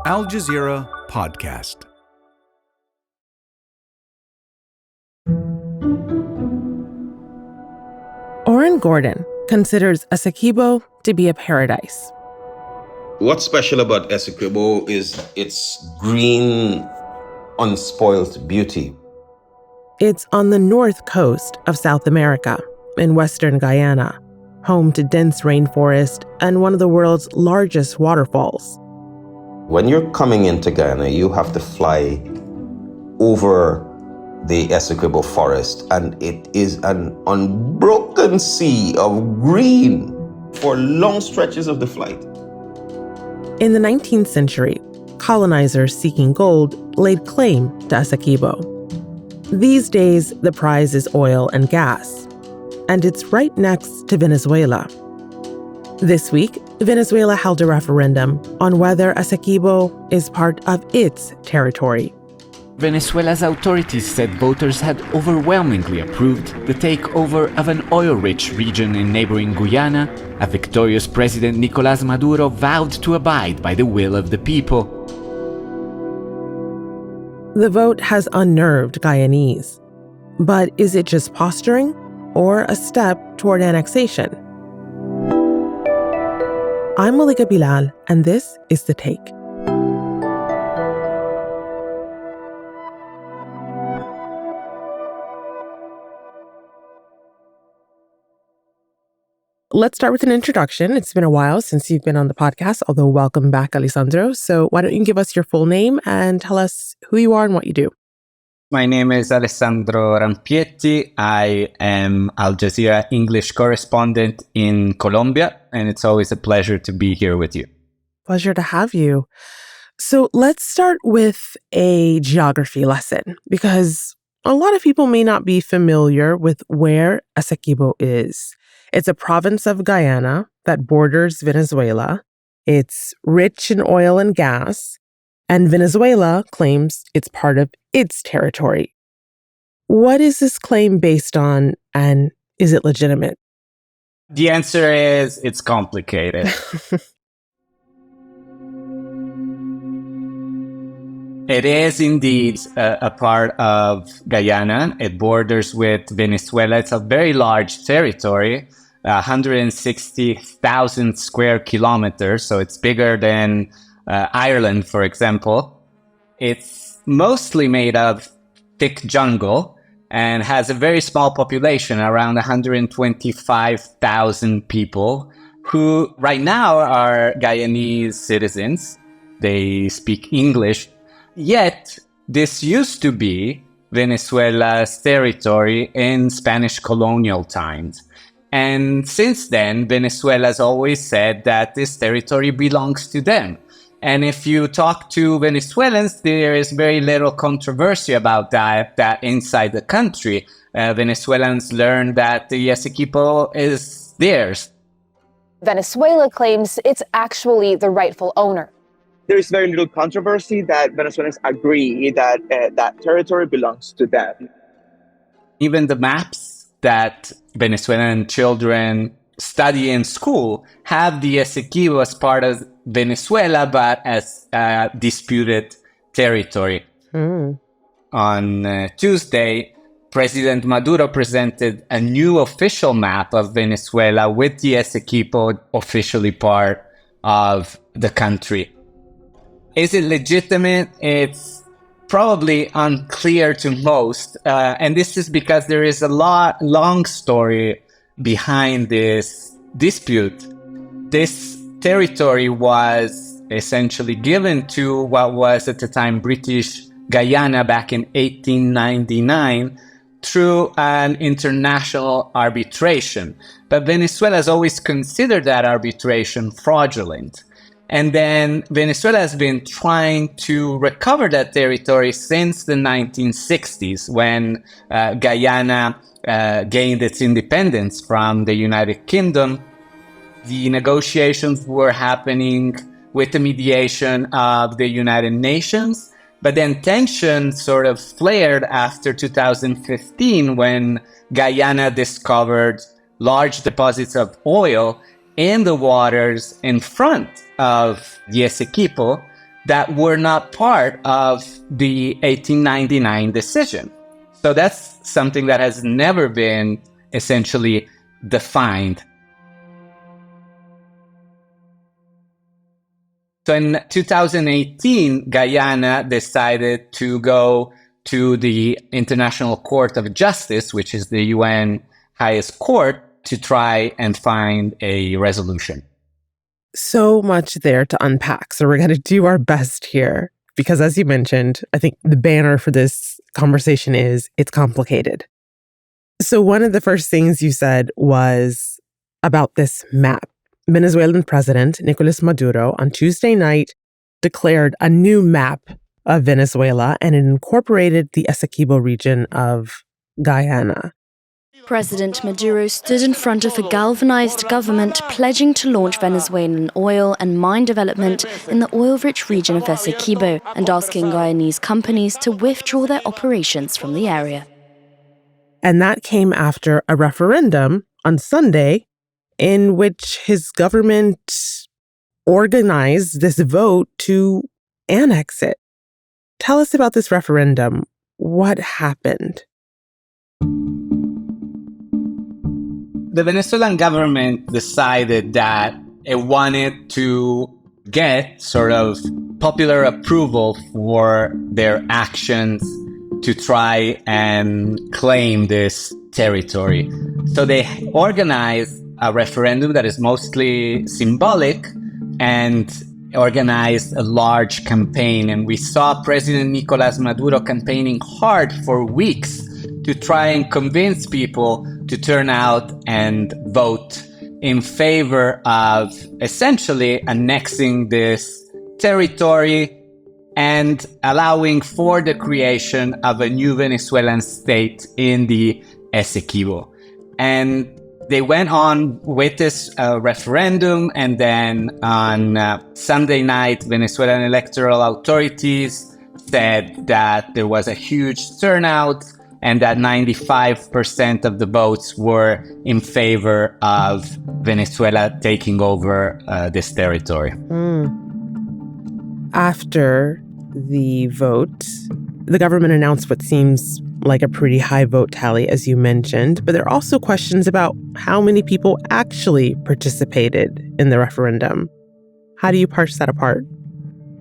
Al Jazeera Podcast. Orin considers Essequibo to be a paradise. What's special about Essequibo is its green, unspoiled beauty. It's on the north coast of South America, in western Guyana, home to dense rainforest and one of the world's largest waterfalls. When you're coming into Guyana, you have to fly over the Essequibo forest, and it is an unbroken sea of green for long stretches of the flight. In the 19th century, colonizers seeking gold laid claim to Essequibo. These days, the prize is oil and gas, and it's right next to Venezuela. This week, Venezuela held a referendum on whether Essequibo is part of its territory. Venezuela's authorities said voters had overwhelmingly approved the takeover of an oil-rich region in neighboring Guyana. A victorious President Nicolas Maduro vowed to abide by the will of the people. The vote has unnerved Guyanese. But is it just posturing or a step toward annexation? I'm Malika Bilal, and this is The Take. Let's start with an introduction. It's been a while since you've been on the podcast, although welcome back, Alessandro. So why don't you give us your full name and tell us who you are and what you do? My name is Alessandro Rampietti. I am Al Jazeera English correspondent in Colombia, and it's always a pleasure to be here with you. Pleasure to have you. So let's start with a geography lesson, because a lot of people may not be familiar with where Essequibo is. It's a province of Guyana that borders Venezuela. It's rich in oil and gas, and Venezuela claims it's part of its territory. What is this claim based on, and is it legitimate? The answer is it's complicated. It is indeed a part of Guyana. It borders with Venezuela. It's a very large territory, 160,000 square kilometers, so it's bigger than Ireland, for example. It's mostly made of thick jungle and has a very small population, around 125,000 people, who right now are Guyanese citizens. They speak English. Yet, this used to be Venezuela's territory in Spanish colonial times. And since then, Venezuela has always said that this territory belongs to them. And if you talk to Venezuelans, there is very little controversy about that inside the country. Venezuelans learn that the Essequibo is theirs. Venezuela claims it's actually the rightful owner. There is very little controversy that Venezuelans agree that that territory belongs to them. Even the maps that Venezuelan children study in school have the Essequibo as part of Venezuela, but as disputed territory. On Tuesday, President Maduro presented a new official map of Venezuela with the Essequibo officially part of the country. Is it legitimate? It's probably unclear to most, and this is because there is a long story behind this dispute. This territory was essentially given to what was at the time British Guyana back in 1899 through an international arbitration. But Venezuela has always considered that arbitration fraudulent. And then Venezuela has been trying to recover that territory since the 1960s, when Guyana gained its independence from the United Kingdom. The negotiations were happening with the mediation of the United Nations, but then tensions sort of flared after 2015 when Guyana discovered large deposits of oil in the waters in front of the Essequibo that were not part of the 1899 decision. So that's something that has never been essentially defined. So in 2018, Guyana decided to go to the International Court of Justice, which is the UN highest court, to try and find a resolution. So much there to unpack. So we're going to do our best here because, as you mentioned, I think the banner for this conversation is it's complicated. So one of the first things you said was about this map. Venezuelan President Nicolas Maduro on Tuesday night declared a new map of Venezuela, and it incorporated the Essequibo region of Guyana. President Maduro stood in front of a galvanized government pledging to launch Venezuelan oil and mine development in the oil-rich region of Essequibo and asking Guyanese companies to withdraw their operations from the area. And that came after a referendum on Sunday in which his government organized this vote to annex it. Tell us about this referendum. What happened? The Venezuelan government decided that it wanted to get sort of popular approval for their actions to try and claim this territory. So they organized a referendum that is mostly symbolic and organized a large campaign. And we saw President Nicolas Maduro campaigning hard for weeks to try and convince people to turn out and vote in favor of essentially annexing this territory and allowing for the creation of a new Venezuelan state in the Essequibo. And they went on with this referendum, and then on Sunday night, Venezuelan electoral authorities said that there was a huge turnout and that 95% of the votes were in favor of Venezuela taking over this territory. After the vote, the government announced what seems like a pretty high vote tally, as you mentioned, but there are also questions about how many people actually participated in the referendum. How do you parse that apart?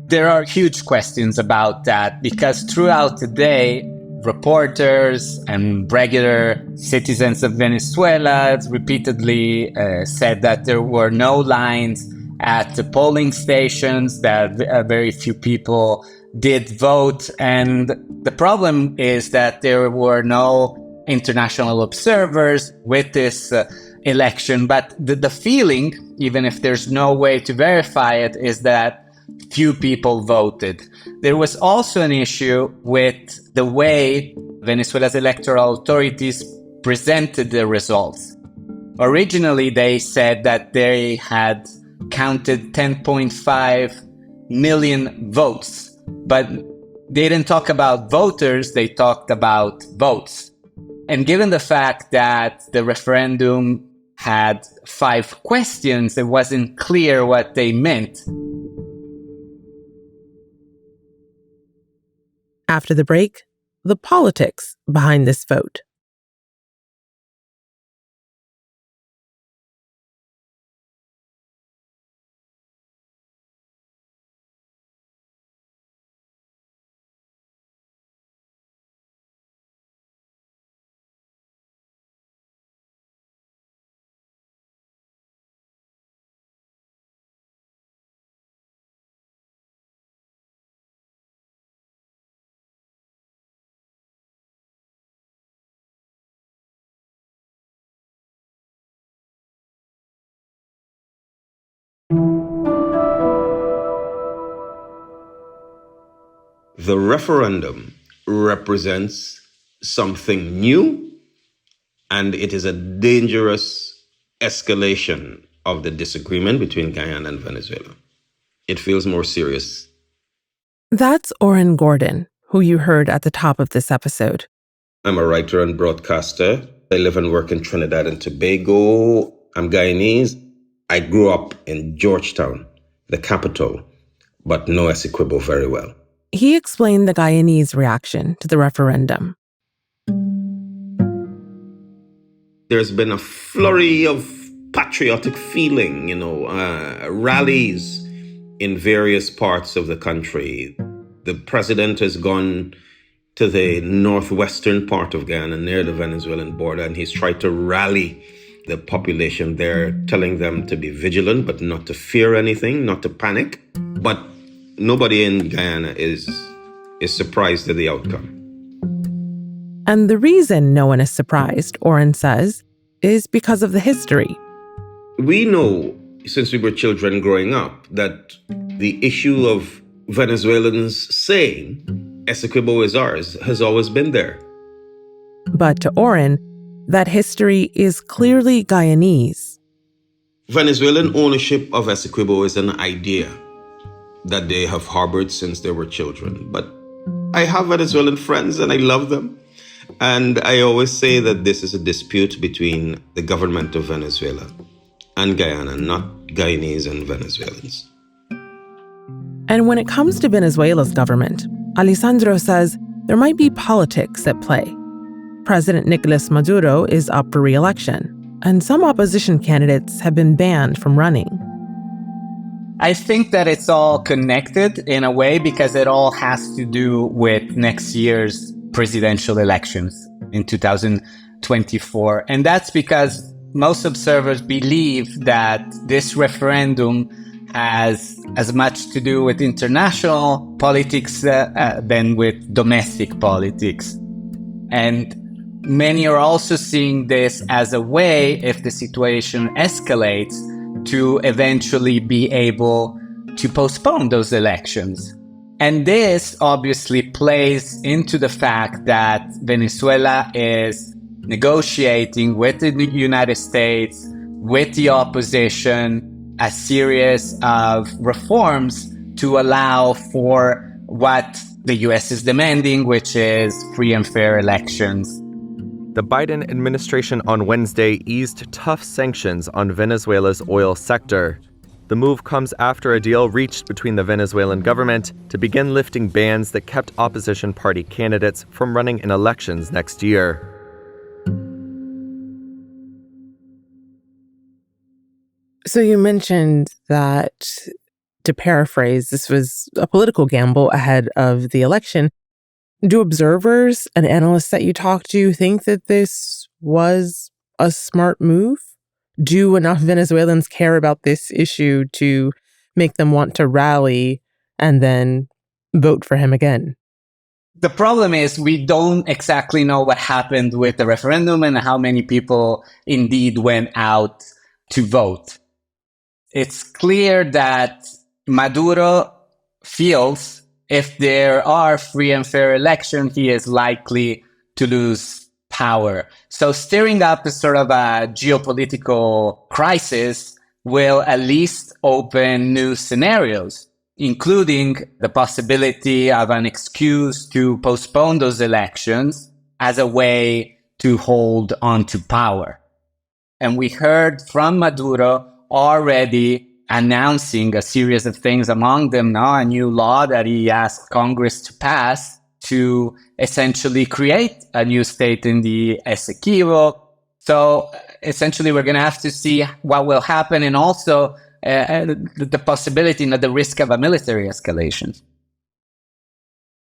There are huge questions about that because throughout the day, reporters and regular citizens of Venezuela repeatedly said that there were no lines at the polling stations, that very few people did vote. And the problem is that there were no international observers with this election. But the feeling, even if there's no way to verify it, is that few people voted. There was also an issue with the way Venezuela's electoral authorities presented the results. Originally, they said that they had counted 10.5 million votes, but they didn't talk about voters, they talked about votes. And given the fact that the referendum had 5 questions, it wasn't clear what they meant. After the break, the politics behind this vote. The referendum represents something new, and it is a dangerous escalation of the disagreement between Guyana and Venezuela. It feels more serious. That's Orin Gordon, who you heard at the top of this episode. I'm a writer and broadcaster. I live and work in Trinidad and Tobago. I'm Guyanese. I grew up in Georgetown, the capital. but know Essequibo very well. He explained the Guyanese reaction to the referendum. There's been a flurry of patriotic feeling, rallies in various parts of the country. The president has gone to the northwestern part of Guyana, near the Venezuelan border, and he's tried to rally the population there, telling them to be vigilant, but not to fear anything, not to panic. But nobody in Guyana is surprised at the outcome. And the reason no one is surprised, Orin says, is because of the history. We know, since we were children growing up, that the issue of Venezuelans saying, Essequibo is ours, has always been there. But to Orin, that history is clearly Guyanese. Venezuelan ownership of Essequibo is an idea that they have harbored since they were children. But I have Venezuelan friends and I love them. And I always say that this is a dispute between the government of Venezuela and Guyana, not Guyanese and Venezuelans. And when it comes to Venezuela's government, Alessandro says there might be politics at play. President Nicolas Maduro is up for re-election, and some opposition candidates have been banned from running. I think that it's all connected in a way because it all has to do with next year's presidential elections in 2024. And that's because most observers believe that this referendum has as much to do with international politics than with domestic politics. And many are also seeing this as a way, if the situation escalates, to eventually be able to postpone those elections. And this obviously plays into the fact that Venezuela is negotiating with the United States, with the opposition, a series of reforms to allow for what the US is demanding, which is free and fair elections. The Biden administration on Wednesday eased tough sanctions on Venezuela's oil sector. The move comes after a deal reached between the Venezuelan government to begin lifting bans that kept opposition party candidates from running in elections next year. So you mentioned that, to paraphrase, this was a political gamble ahead of the election. Do observers and analysts that you talk to think that this was a smart move? Do enough Venezuelans care about this issue to make them want to rally and then vote for him again? The problem is we don't exactly know what happened with the referendum and how many people indeed went out to vote. It's clear that Maduro feels if there are free and fair elections, he is likely to lose power. So stirring up a sort of a geopolitical crisis will at least open new scenarios, including the possibility of an excuse to postpone those elections as a way to hold on to power. And we heard from Maduro already announcing a series of things, among them now a new law that he asked Congress to pass to essentially create a new state in the Essequibo. So essentially we're going to have to see what will happen, and also the possibility, the risk of a military escalation.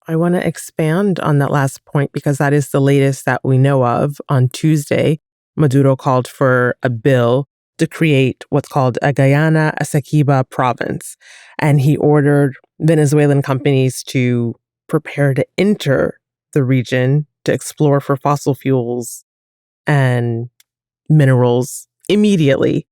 I want to expand on that last point because that is the latest that we know of. On Tuesday, Maduro called for a bill to create what's called a Guyana Essequibo province. And he ordered Venezuelan companies to prepare to enter the region to explore for fossil fuels and minerals immediately.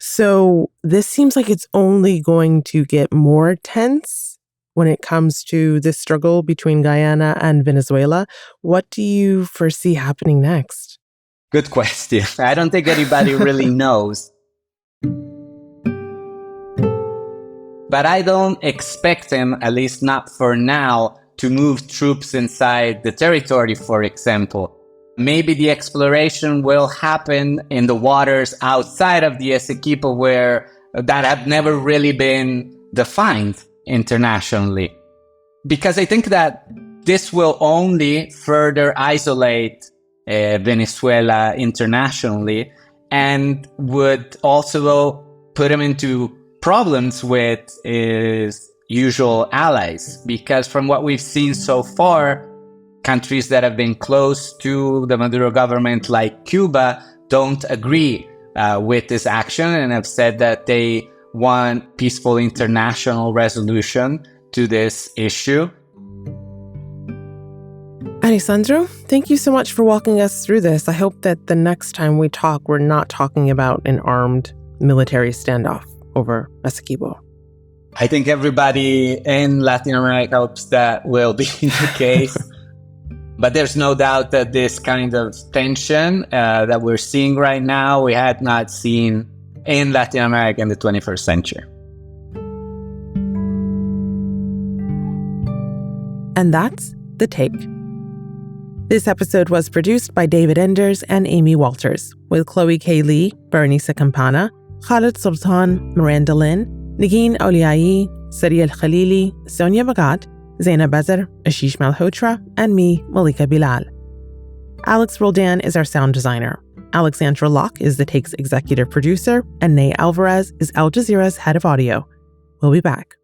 So this seems like it's only going to get more tense when it comes to this struggle between Guyana and Venezuela. What do you foresee happening next? Good question. I don't think anybody really knows. But I don't expect him, at least not for now, to move troops inside the territory, for example. Maybe the exploration will happen in the waters outside of the Essequibo, where that have never really been defined. internationally. Because I think that this will only further isolate Venezuela internationally and would also put him into problems with his usual allies. Because from what we've seen so far, countries that have been close to the Maduro government, like Cuba, don't agree with this action and have said that they want peaceful international resolution to this issue. Alessandro, thank you so much for walking us through this. I hope that the next time we talk, we're not talking about an armed military standoff over Essequibo. I think everybody in Latin America hopes that will be the case. But there's no doubt that this kind of tension that we're seeing right now, we had not seen in Latin America in the 21st century. And that's The Take. This episode was produced by David Enders and Amy Walters, with Chloe K. Lee, Fahrinisa Campana, Khaled Sultan, Miranda Lynn, Negin Oliai, Sariel Khalili, Sonia Abou-Gad, Zainab Bazar, Ashish Malhotra, and me, Malika Bilal. Alex Roldan is our sound designer. Alexandra Locke is The Take's executive producer, and Ney Alvarez is Al Jazeera's head of audio. We'll be back.